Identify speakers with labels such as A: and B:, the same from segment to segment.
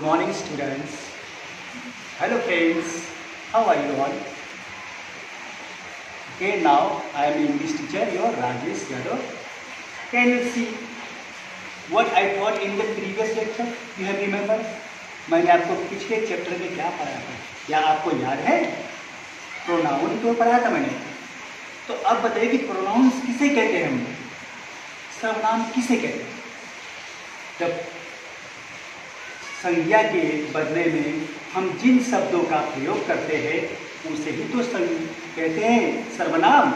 A: Good morning, students. Hello, friends. How are you all? Okay, now I am English teacher, your Rajesh Yadav. Can you see what I taught in the previous lecture? You have remembered? मैंने आपको पिछले chapter में क्या पढ़ाया था? क्या आपको याद है? प्रोनाउन को पढ़ाया था मैंने. तो अब बताइए कि प्रोनाउंस किसे कहते हैं हम? सर्वनाम किसे कहते हैं? जब संज्ञा के बदले में हम जिन शब्दों का प्रयोग करते हैं उसे ही तो कहते हैं सर्वनाम.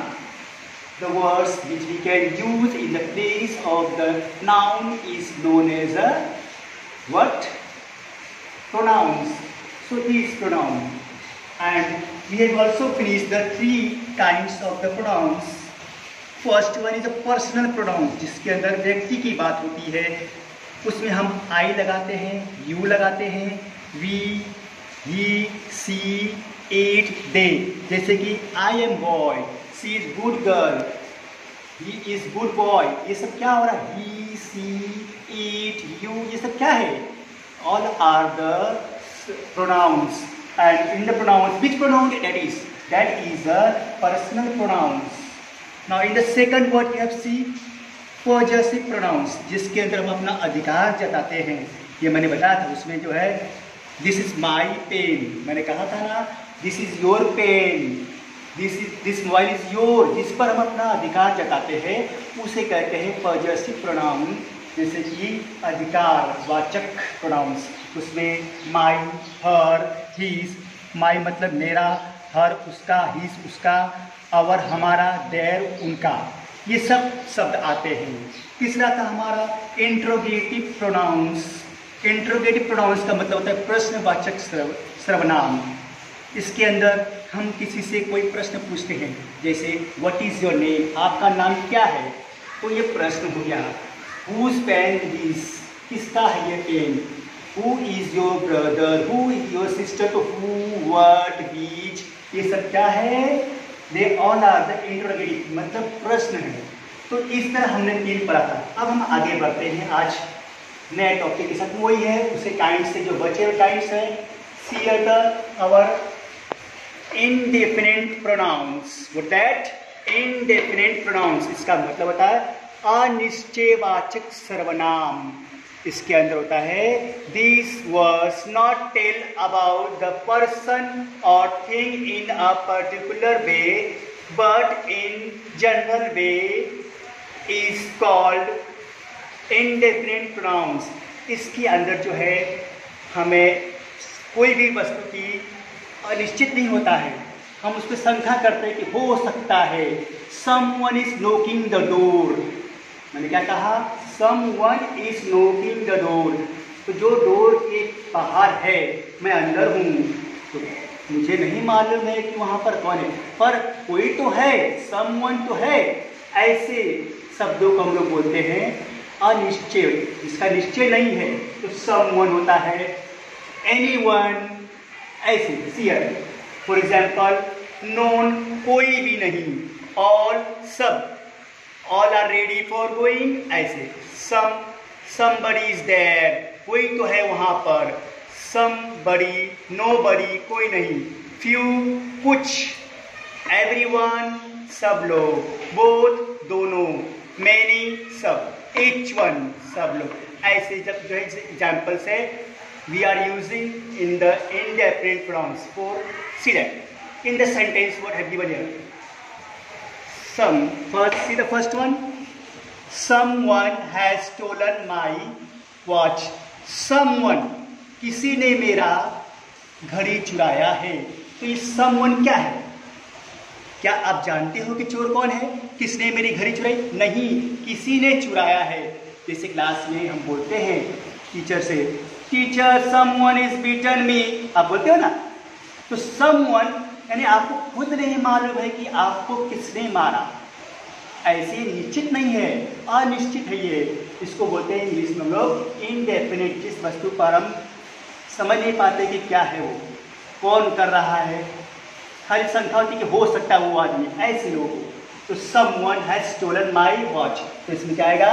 A: The words which we can use in the place of the noun is known as a what? Pronouns. So these pronouns, and we have also finished the three kinds of the pronouns. First one is a personal pronoun, जिसके अंदर व्यक्ति की बात होती है. उसमें हम आई लगाते हैं, यू लगाते हैं, we, he, C, it, they. जैसे कि I am boy, she is good girl, he is good boy. ये सब क्या हो रहा है? ही, सी, इट, यू, ये सब क्या है? All are the pronouns. And in the pronouns, which pronoun that is? That is a personal pronouns. Now in the second word we have see possessive pronouns, जिसके अंदर हम अपना अधिकार जताते हैं. ये मैंने बताया था, उसमें जो है दिस इज माई पेन, मैंने कहा था ना, this is your pen, this mobile is your. जिस पर हम अपना अधिकार जताते हैं उसे कहते हैं पॉजेसिव प्रोनाउन. जैसे कि अधिकार वाचक प्रोनाउंस, उसमें माई, हर, हीज. माई मतलब मेरा, हर उसका, हीज उसका, अवर हमारा, देयर उनका. ये सब शब्द आते हैं. तीसरा था हमारा इंट्रोगेटिव प्रोनाउंस. इंट्रोगेटिव प्रोनाउंस का मतलब होता है प्रश्नवाचक सर्वनाम. इसके अंदर हम किसी से कोई प्रश्न पूछते हैं, जैसे व्हाट इज योर नेम, आपका नाम क्या है. तो ये प्रश्न हो गया. हुज पेन दिस, किसका है ये पेन. Who is your brother, who is your sister. तो हु, व्हाट, व्हिच, ये सब क्या है? They all are the interrogative, मतलब प्रश्न है. तो इस तरह हमने तीन पढ़ा था. अब हम आगे बढ़ते हैं आज नए टॉपिक के साथ. वही है उसे काइंड से जो बचे हुए काइंड्स है. See are the our indefinite pronouns. What that? Indefinite pronouns. इसका मतलब होता है अनिश्चयवाचक सर्वनाम. इसके अंदर होता है this words not tell about the person और thing in a particular way but in general way is called indefinite pronouns. इसके अंदर जो है हमें कोई भी वस्तु की अनिश्चित नहीं होता है. हम उस पर शंका करते हैं कि हो सकता है. Someone is knocking the door. मैंने क्या कहा? Someone is knocking the door. तो जो डोर के बाहर है, मैं अंदर हूँ, तो मुझे नहीं मालूम है कि वहाँ पर कौन है, पर कोई तो है, someone तो है. ऐसे शब्दों को हम लोग बोलते हैं अनिश्चय, जिसका निश्चय नहीं है. तो someone होता है, anyone, ऐसे. सियर फॉर एग्जाम्पल, नोन कोई भी नहीं, ऑल सब, all are ready for going, ऐसे. somebody is there, कोई तो है वहाँ पर. somebody, nobody, कोई नहीं. few, कुछ. everyone, सब लोग. both, दोनों. many, सब. each one, सब लोग. ऐसे जब जो एग्जाम्पल्स है we are using in the indefinite pronouns. for see that in the sentence what have given here. See the first one. Someone has stolen my watch. Someone, किसी ने मेरा घड़ी चुराया है. तो ये someone क्या है? क्या आप जानते हो कि चोर कौन है? किसने मेरी घड़ी चुराई? नहीं, किसी ने चुराया है. जैसे क्लास में हम बोलते हैं टीचर से, teacher someone is beaten me, आप बोलते हो ना. तो someone यानी आपको खुद नहीं मालूम है कि आपको किसने मारा. ऐसे निश्चित नहीं है, अनिश्चित है ये. इसको बोलते हैं इंग्लिश में हम लोग इनडेफिनिट. जिस वस्तु पर हम समझ नहीं पाते कि क्या है, वो कौन कर रहा है, खाली शंका होती कि हो सकता है वो आदमी. ऐसे लोग. तो someone has stolen my watch, तो इसमें क्या आएगा?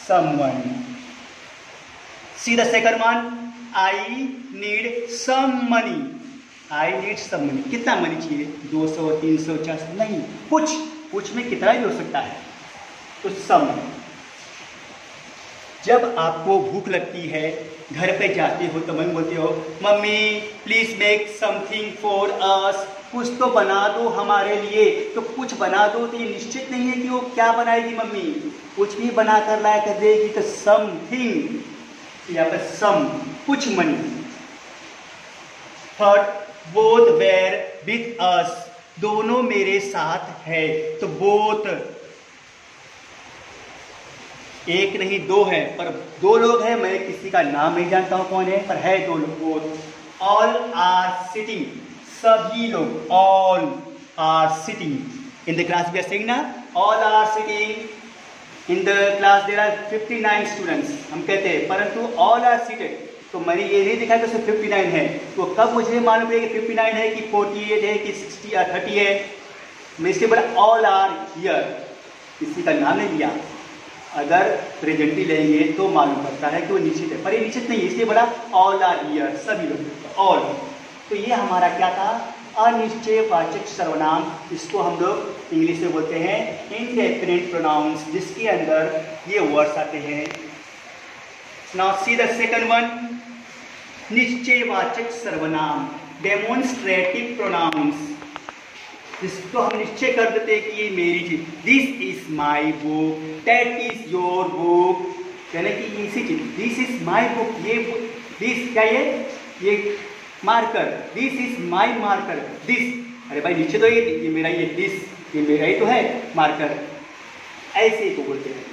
A: Someone. See the second one. I need some money. I need some money, कितना मनी चाहिए? 200, 300, 400 नहीं, कुछ में कितना भी हो सकता है। तो सम। जब आपको भूख लगती है, घर पे जाते हो तो मम्मी बोलते हो, mummy please make something for us, कुछ तो बना दो हमारे लिए। तो कुछ बना दो तो ये निश्चित नहीं है कि वो क्या बनाएगी मम्मी, कुछ भी बना कर लाया कर देगी। तो समथिंग, यहाँ पर सम, कुछ money. Third, both where with us, दोनों मेरे साथ है। तो बोथ, एक नहीं दो है, पर दो लोग हैं, मैं किसी का नाम नहीं जानता हूं कौन है, पर है दो लोग। बोथ। ऑल आर सिटिंग, सभी लोग। All are sitting in the class, we are saying ना, all are sitting in the class, there are 59 students, हम कहते हैं, परंतु ऑल आर सीटेड। तो मैंने ये नहीं दिखाया तो सिर्फ 59 है। तो कब मुझे मालूम है कि 59 है कि 48 है कि 60 या 30 है? मैं इसके बाद ऑल आर हियर, किसी का नाम नहीं लिया। अगर प्रेजेंटली लेंगे तो मालूम पड़ता है कि वो निश्चित है, पर ये निश्चित नहीं है, इसलिए बोला ऑल आर हियर, सभी लोग, ऑल। तो ये हमारा क्या था? अनिश्चयवाचक सर्वनाम। इसको हम लोग इंग्लिश में बोलते हैं इंडेफिनिट प्रोनाउंस, जिसके अंदर ये वर्ड्स आते हैं। Now see the second one, निश्चयवाचक सर्वनाम, डेमोन्स्ट्रेटिव प्रोनाउंस, जिसको हम निश्चय कर देते हैं कि ये मेरी चीज। This is my book, that is your book, यानी कि इसी चीज, दिस इज माई बुक, ये दिस क्या, ये marker, this is my marker, this, अरे भाई नीचे तो ये मेरा, ये दिस, ये मेरा ही तो है मार्कर, ऐसे को बोलते हैं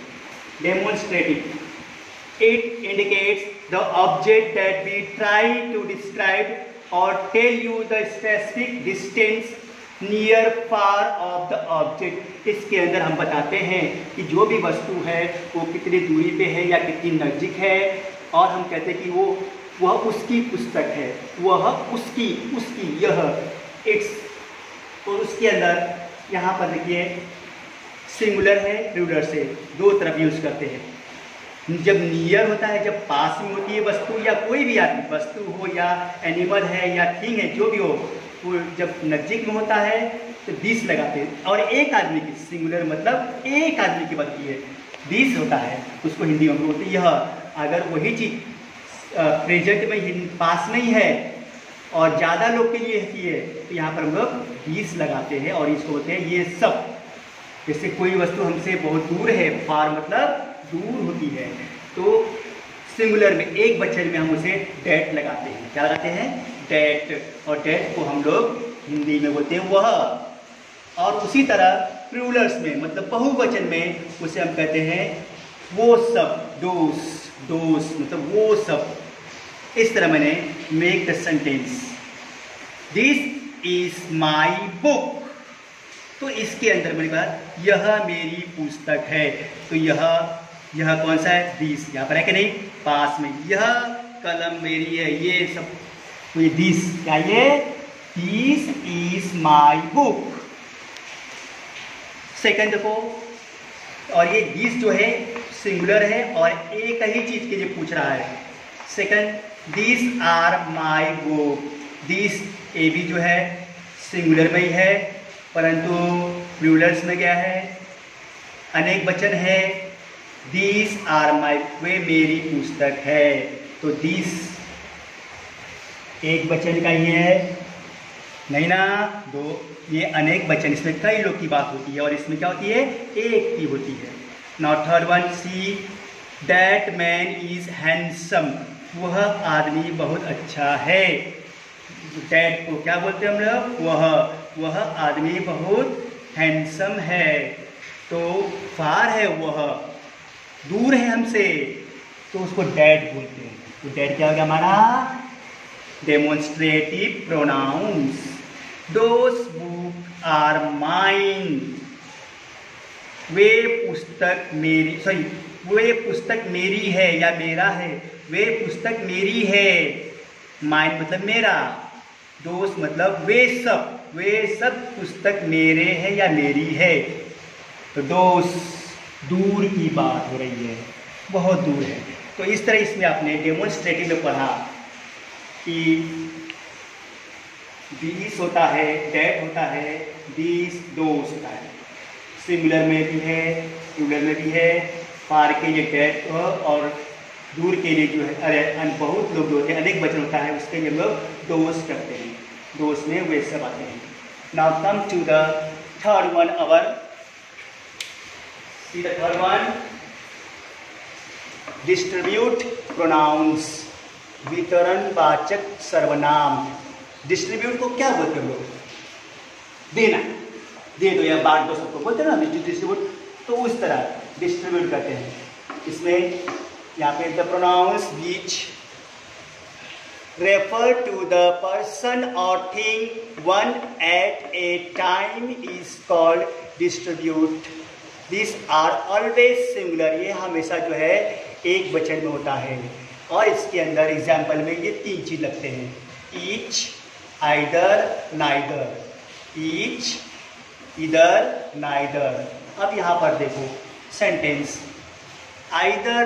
A: demonstrative. It indicates the object that we try to describe और tell you the specific distance near far of the object. इसके अंदर हम बताते हैं कि जो भी वस्तु है वो कितनी दूरी पे है या कितनी नज़दीक है, और हम कहते हैं कि वह उसकी पुस्तक है, वह उसकी, यह, इट्स। तो उसके अंदर यहाँ पर देखिए सिंगुलर है, प्लूरल से दो तरफ यूज करते हैं। जब नियर होता है, जब पास में होती है वस्तु या कोई भी आदमी, वस्तु हो या एनिमल है या थिंग है, जो भी हो, वो जब नज़दीक में होता है तो दिस लगाते हैं। और एक आदमी की, सिंगुलर मतलब एक आदमी की बनती है, दिस होता है, उसको हिंदी में बोलते हैं यह। अगर वही चीज़ प्रेजेंट में पास नहीं है और ज़्यादा लोग के लिए होती है तो यहाँ पर हम लोग दिस लगाते हैं और इसको बोलते हैं ये सब। जैसे कोई वस्तु हमसे बहुत दूर है, फार मतलब दूर होती है, तो सिंगुलर में, एक वचन में हम उसे डेट लगाते हैं। क्या लगाते हैं? डेट। और डेट को हम लोग हिंदी में बोलते हैं वह। और उसी तरह प्लूरल्स में, मतलब बहुवचन में, उसे हम कहते हैं वो सब, दोस, मतलब वो सब। इस तरह मैंने make the sentence, this is my book, तो इसके अंदर मैंने कहा यह मेरी पुस्तक है। तो यह कौन सा है? दिस। यहाँ पर है कि नहीं, पास में। यह कलम मेरी है, ये सब, तो ये दिस क्या, ये this is my book. Second देखो, और ये दिस जो है सिंगुलर है और एक ही चीज के लिए पूछ रहा है। Second, this are my book, this a भी जो है सिंगुलर में ही है, परंतु प्लूरल्स में क्या है? अनेक वचन है। दिस आर माई, वे मेरी पुस्तक है। तो दिस एक वचन का ही है, नहीं ना, दो, ये अनेक वचन, इसमें कई लोग की बात होती है और इसमें क्या होती है? एक की होती है। Now third one, see that man is handsome, वह आदमी बहुत अच्छा है। दैट को क्या बोलते हैं हम लोग? वह आदमी बहुत हैंडसम है। तो फार है, वह दूर है हमसे, तो उसको डैट बोलते हैं। तो डैट क्या हो गया हमारा? Demonstrative pronouns. Those book are mine, वे पुस्तक मेरी, वे पुस्तक मेरी है या मेरा है, वे पुस्तक मेरी है। माइन मतलब मेरा, दोस्त मतलब वे सब पुस्तक मेरे हैं या मेरी है। तो दोस्त दूर की बात हो रही है, बहुत दूर है। तो इस तरह इसमें आपने डेमोन्स्ट्रेटिव में पढ़ा दीस होता है, डेट होता है, दीस, दोस होता है। सिंगुलर में भी है, प्लूरल में भी है। पार के लिए डेट और दूर के लिए जो है, अरे बहुत लोग जो होते हैं, अनेक वचन होता है, उसके लिए हम लोग दोस करते हैं। दोस में वे सब आते हैं। Now come to the third one, see the third one, distribute pronouns, वितरणवाचक सर्वनाम। डिस्ट्रीब्यूट को क्या बोलते हैं लोग? देना, दे दो या बांट दो सबको, बोलते हैं ना डिस्ट्रीब्यूट। तो उस तरह डिस्ट्रीब्यूट करते हैं। इसमें यहाँ पे the pronouns which refer to the person और thing one at a time is called distribute. This are always singular, ये हमेशा जो है एक वचन में होता है। और इसके अंदर एग्जाम्पल में ये तीन चीज लगते हैं, ईच, आइदर, नाइदर। ईच, इधर, नाइदर। अब यहाँ पर देखो sentence, either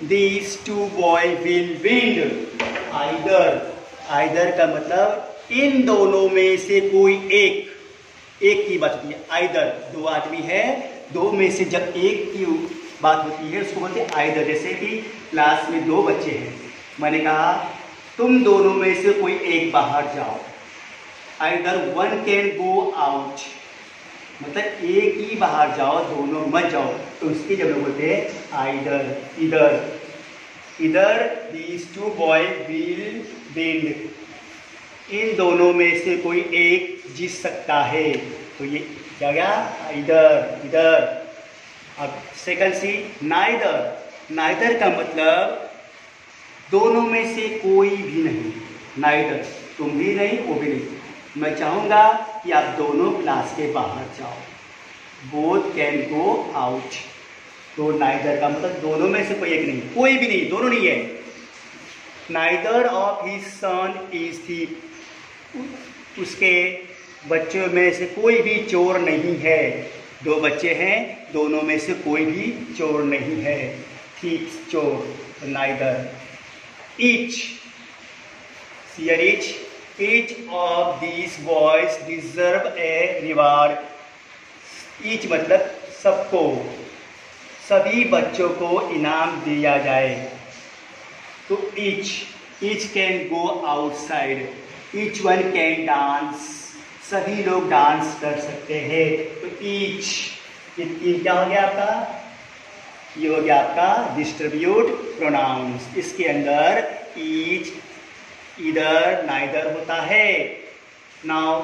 A: these two boy will win. Either का मतलब इन दोनों में से कोई एक की बात होती है। आइदर दो आदमी है, दो में से जब एक की बात होती है उसको बोलते हैं आइदर। जैसे कि क्लास में दो बच्चे हैं, मैंने कहा तुम दोनों में से कोई एक बाहर जाओ। Either one can go out, मतलब एक ही बाहर जाओ, दोनों मत जाओ। तो उसकी जब लोग बोलते हैं आइदर, इधर these two boy will win, इन दोनों में से कोई एक जीत सकता है। तो ये क्या गया? इधर। अब सेकंड सी, नाइदर का मतलब दोनों में से कोई भी नहीं। नाइदर, तुम भी नहीं वो भी नहीं। मैं चाहूँगा कि आप दोनों क्लास के बाहर जाओ। Both can go out. तो नाइदर का मतलब दोनों में से कोई एक नहीं, कोई भी नहीं, दोनों नहीं है। Neither of his son is thief, उसके बच्चों में से कोई भी चोर नहीं है। दो बच्चे हैं, दोनों में से कोई भी चोर नहीं है। थीफ, चोर। Neither. Each, each of these boys deserve a reward. each मतलब सबको, सभी बच्चों को इनाम दिया जाए। तो each can go outside, each one can dance, सभी लोग डांस कर सकते हैं। तो each, ये क्या हो गया आपका? ये हो गया आपका डिस्ट्रीब्यूट प्रोनाउंस। इसके अंदर each, इधर, नाइदर होता है। Now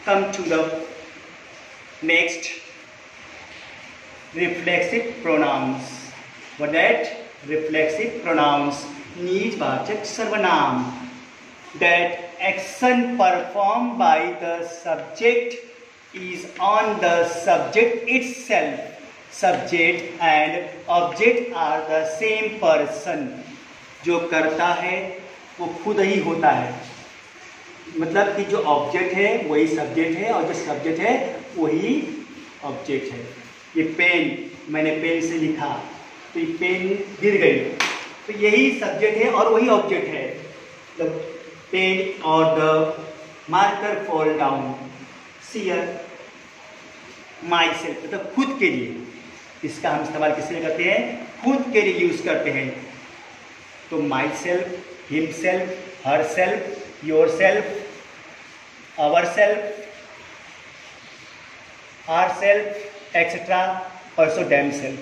A: come to the next, reflexive pronouns. What that? Reflexive pronouns, निजवाचक सर्वनाम। That action perform by the subject is on the subject itself. Subject and object are the same person. जो करता है वो खुद ही होता है, मतलब कि जो ऑब्जेक्ट है वही सब्जेक्ट है और जो सब्जेक्ट है वही ऑब्जेक्ट है। ये पेन, मैंने पेन से लिखा तो ये पेन गिर गई, तो यही सब्जेक्ट है और वही ऑब्जेक्ट है। द पेन और द मार्कर फॉल डाउन। सियर, माई सेल्फ, मतलब खुद के लिए। इसका हम इस्तेमाल किस लिए करते हैं? खुद के लिए यूज करते हैं। तो my self, himself, herself, yourself, ourself, ourself, etc. also themself.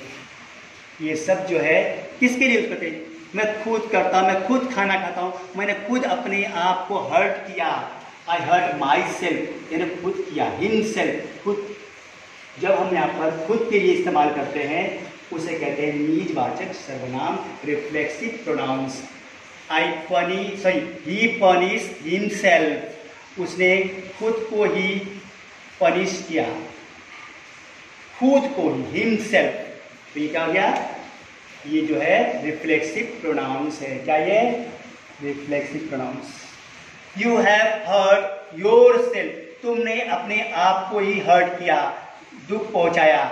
A: ये सब जो है किसके लिए यूज करते हैं? मैं खुद करता हूँ, मैं खुद खाना खाता हूँ, मैंने खुद अपने आप को हर्ट किया। आई हर्ट माई सेल्फ, मैंने खुद किया। हिमसेल्फ, खुद। जब हम यहाँ पर खुद के लिए इस्तेमाल करते हैं उसे कहते हैं निजवाचक सर्वनाम, रिफ्लेक्सिव प्रोनाउंस। ही पनिश हिमसेल्फ, उसने खुद को ही पनिश किया, खुद को ही, हिमसेल्फ। तो ये क्या हो गया? ये जो है रिफ्लेक्सिव प्रोनाउंस है। क्या ये? Reflexive pronouns. You have hurt yourself, तुमने अपने आप को ही हर्ट किया, दुख पहुंचाया।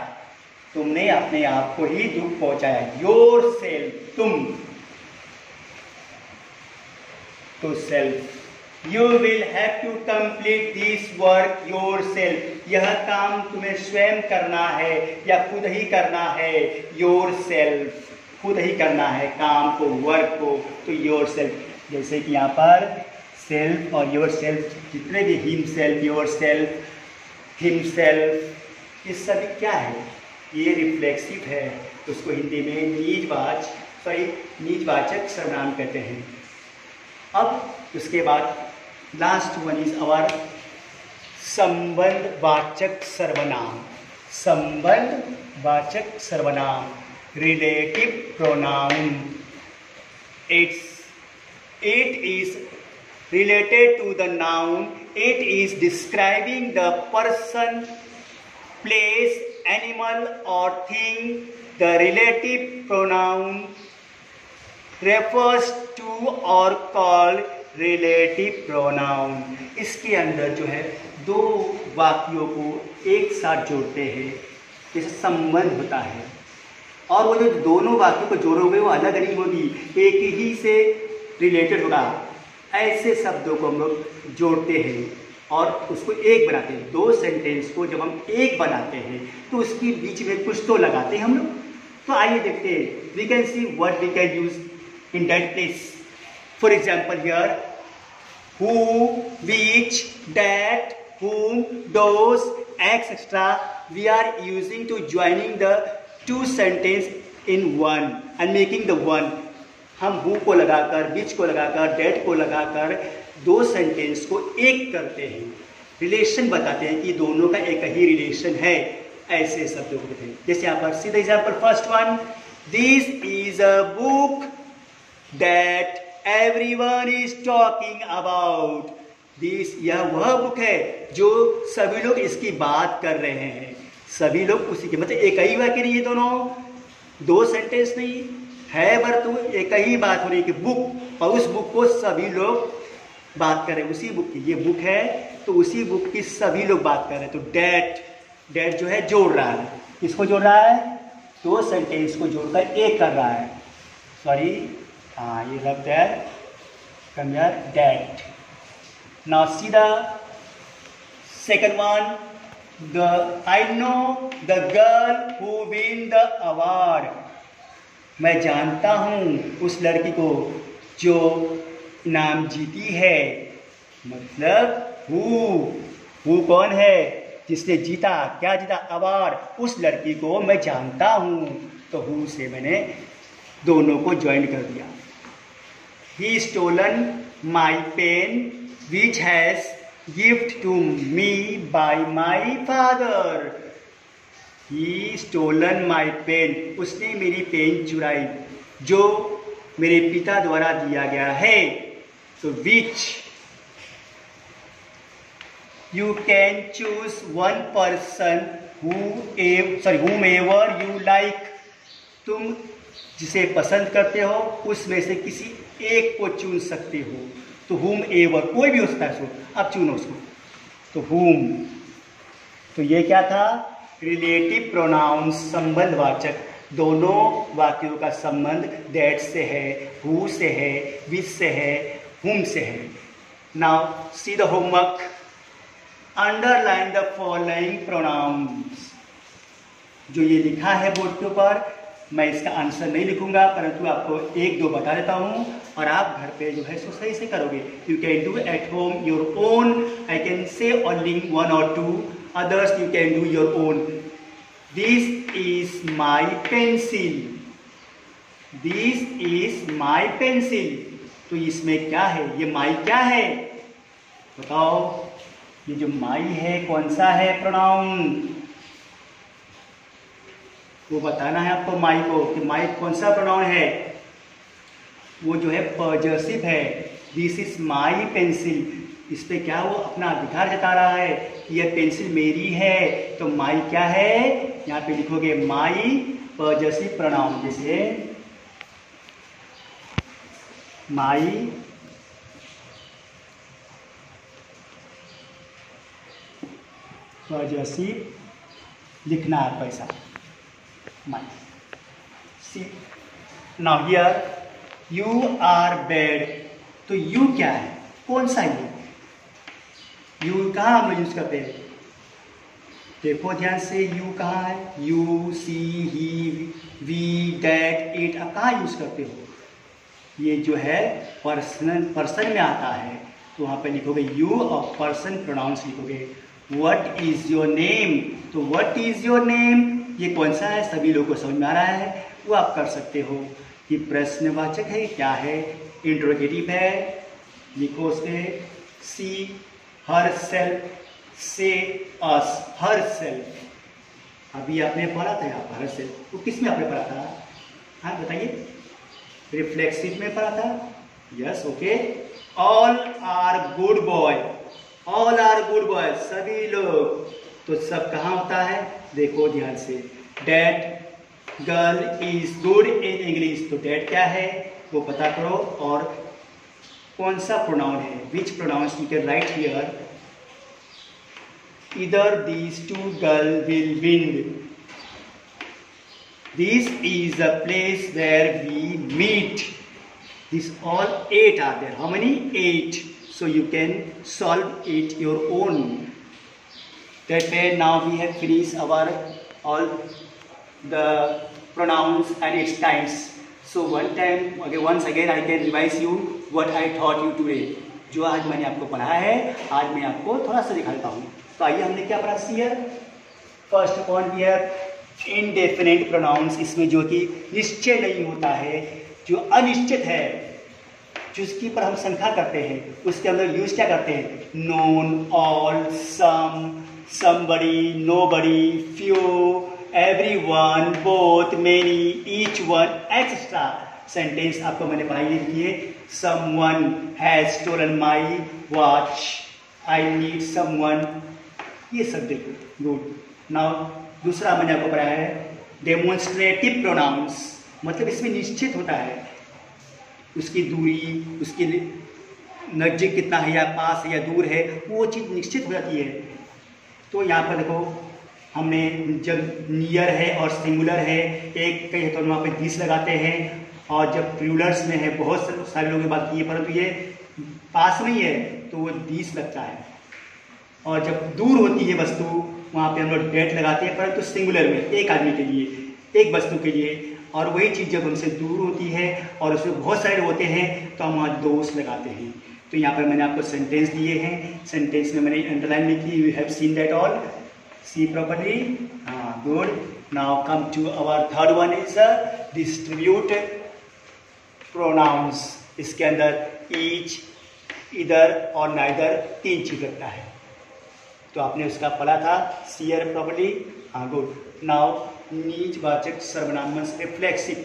A: तुमने अपने आप को ही दुख पहुंचाया। योरसेल्फ, तुम। तो self. You will have to complete this work yourself. यह काम तुम्हें स्वयं करना है या खुद ही करना है। yourself, खुद ही करना है काम को, वर्क को, तो yourself। जैसे कि यहाँ पर सेल्फ और yourself, जितने भी himself, yourself, himself, ये सभी क्या है? ये रिफ्लेक्सिव है, उसको हिंदी में निजवाचक सर्वनाम कहते हैं। अब उसके बाद लास्ट वन इज आवर संबंधवाचक सर्वनाम। संबंधवाचक सर्वनाम, relative pronoun. It is related to the noun, it is describing the person, place, animal और thing. The relative pronoun refers to or called relative pronoun। इसके अंदर जो है दो वाक्यों को एक साथ जोड़ते हैं, जैसे संबंध होता है, और वो जो दोनों वाक्यों को जोड़ोगे वो अलग नहीं होगी, एक ही से रिलेटेड होगा। ऐसे शब्दों को हम लोग जोड़ते हैं और उसको एक बनाते हैं। दो सेंटेंस को जब हम एक बनाते हैं तो उसके बीच में कुछ तो लगाते हैं हम लोग। तो आइए देखते हैं, we can see what we can use in that place. For example, here who, which, that, whom, those, etc. we are using to joining the two sentence in one and making the one। हम who को लगाकर, which को लगाकर, that को लगाकर दो sentence को एक करते हैं, रिलेशन बताते हैं कि दोनों का एक ही रिलेशन है। ऐसे शब्दों को कहते हैं। जैसे यहाँ पर सीधा example, first one, this is a book that everyone is talking about। this, यह वह बुक है जो सभी लोग इसकी बात कर रहे हैं। सभी लोग उसी के, मतलब एक ही वाक्य नहीं है, दोनों दो सेंटेंस नहीं है, परंतु एक ही बात हो रही है कि बुक, और उस बुक को सभी लोग बात कर रहे हैं। उसी बुक की, ये बुक है तो उसी बुक की सभी लोग बात कर रहे हैं। तो डेट जो है जोड़ रहा है, किसको जोड़ रहा है? दो सेंटेंस को जोड़कर एक कर रहा है। सॉरी, हाँ, ये लग that, come here, that. Now see the second one, I know the girl who win the award. मैं जानता हूँ उस लड़की को जो इनाम जीती है। मतलब हु कौन है? जिसने जीता, क्या जीता? अवार्ड। उस लड़की को मैं जानता हूँ, तो हु से मैंने दोनों को ज्वाइन कर दिया। He stolen my pen which has gift to me by my father। He stolen my pen, उसने मेरी पेन चुराई जो मेरे पिता द्वारा दिया गया है। तो which, you can choose one person whomever you like। तुम जिसे पसंद करते हो उसमें से किसी एक को चुन सकते हो। तो whom एवर, कोई भी हो सकता है, सो अब चुनो उसको। तो whom, तो ये क्या था? रिलेटिव प्रोनाउन, संबंधवाचक। दोनों वाक्यों का संबंध दैट से है, हु से है, विच से है, whom से है। Now see the homework, underline the following pronouns. जो ये लिखा है बोर्ड के ऊपर, मैं इसका आंसर नहीं लिखूंगा, परंतु आपको एक दो बता देता हूं और आप घर पे जो है सो सही से करोगे। You can do at home your own, I can say only one और two, others you can do your own. This is my pencil, this is my pencil. तो इसमें क्या है? ये माई क्या है? बताओ, ये जो माई है कौन सा है प्रोनाउन? वो बताना है आपको माई को कि माई कौन सा प्रोनाउन है। वो जो है पॉजेसिव है। This is my pencil. इस पे क्या वो अपना अधिकार जता रहा है कि यह पेंसिल मेरी है। तो माई क्या है? यहाँ पे लिखोगे माई पॉजेसिव प्रोनाउन, जैसे माई पॉजेसिव लिखना है पैसा, my. See now here, you are bad. तो यू क्या है, कौन सा यू कहाँ हम लोग यूज करते हैं? देखो ध्यान से, यू कहाँ है? You, she, he, we, that, it, आप कहाँ यूज करते हो? ये जो है पर्सन में आता है, तो वहाँ पे लिखोगे यू और पर्सन प्रोनाउंस लिखोगे। व्हाट इज योर नेम, तो व्हाट इज योर नेम ये कौन सा है, सभी लोगों को समझ में आ रहा है, वो आप कर सकते हो। ये प्रश्नवाचक है, क्या है? इंट्रोगेटिव है, लिखो उसके सी हर सेल्फ, से अस, हर सेल्फ। अभी आपने पढ़ा था यहाँ पर हर सेल्फ, तो किस में आपने पढ़ा था? हाँ बताइए, रिफ्लेक्सिव में पढ़ा था। Yes, okay. All are good boy, all are good boy, सभी लोग, तो सब कहाँ होता है? देखो ध्यान से, that girl is good in English, तो डैट क्या है वो पता करो, और कौन सा प्रोनाउन है, which pronouns you can write here. Either these two girls will win. This is the place where we meet. These all 8 are there. How many? 8. So you can solve it your own. That way now we have finished our all the pronouns and its times. So once again I can revise you what I taught you today. जो आज मैंने आपको पढ़ाया है, आज मैं आपको थोड़ा सा दिखाता हूँ। तो आइए, हमने क्या पढ़ा here? First point here indefinite pronounce, इसमें जो कि निश्चय नहीं होता है, जो अनिश्चित है, जिसके पर हम शंका करते हैं, उसके अंदर यूज क्या करते हैं? None, all, some, somebody, nobody, few, everyone, both, many, each one, etcetera. Sentence आपको मैंने पढ़ाई लिखी है, someone has stolen my watch, I need someone, ये सब देखो। गुड। नाउ दूसरा मैंने आपको पढ़ाया है डेमोन्स्ट्रेटिव प्रोनाउंस, मतलब इसमें निश्चित होता है उसकी दूरी, उसकी नजदीक कितना है, या पास है या दूर है, वो चीज़ निश्चित हो जाती है। तो यहाँ पर देखो, हमने जब नियर है और सिंगुलर है, एक कहीं तो वहाँ पे दिस लगाते हैं, और जब प्लूरल्स में है, बहुत सारे लोगों ने बात की है, परंतु ये पास में ही है तो वो दिस लगता है। और जब दूर होती है वस्तु, वहाँ पे हम लोग डेट लगाते हैं, परंतु सिंगुलर में, एक आदमी के लिए, एक वस्तु के लिए। और वही चीज़ जब हमसे दूर होती है और उसमें बहुत सारे होते हैं, तो हम वहाँ दोस्त लगाते हैं। तो यहाँ पर मैंने आपको सेंटेंस दिए हैं, सेंटेंस में मैंने अंडरलाइन लिखी, you have seen that all, see properly. हाँ, good. Now come to our third one is distribute pronouns. इसके अंदर ईच, इधर और नाइदर 3 चीज लगता है, तो आपने उसका पढ़ा था, सीयर प्रॉपर्ली। हाँ, गुड। नाउ नीचवाचक सर्वनाम रिफ्लेक्सिव,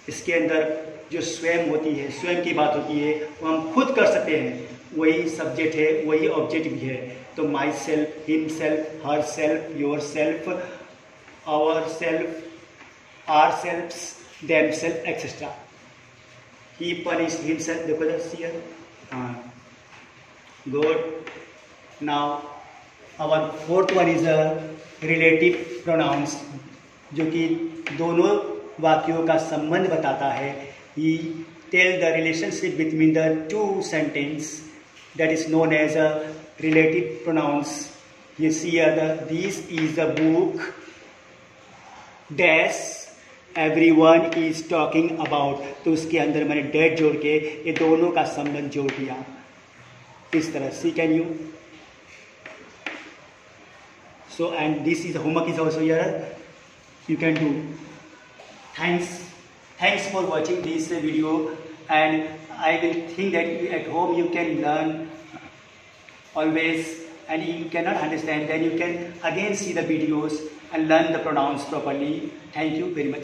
A: इसके अंदर जो स्वयं होती है, स्वयं की बात होती है, वो हम खुद कर सकते हैं, वही सब्जेक्ट है, वही ऑब्जेक्ट भी है। तो myself, himself, herself, yourself, ourself, are self, themself, etcetera. He punish himself, देखो हियर। हाँ, good. Now our fourth one is relative pronouns, जो कि दोनों वाक्यों का संबंध बताता है। He tell the relationship between the 2 sentence, that is known as a relative pronouns. You see this is the book dash everyone is talking about, तो उसके अंदर मैंने डेट जोड़ के ये दोनों का संबंध जोड़ दिया इस तरह। See can you, so and this is homework is also here, you can do. Thanks for watching this video, and I will think that at home you can learn always, and you cannot understand, then you can again see the videos and learn the pronouns properly. Thank you very much.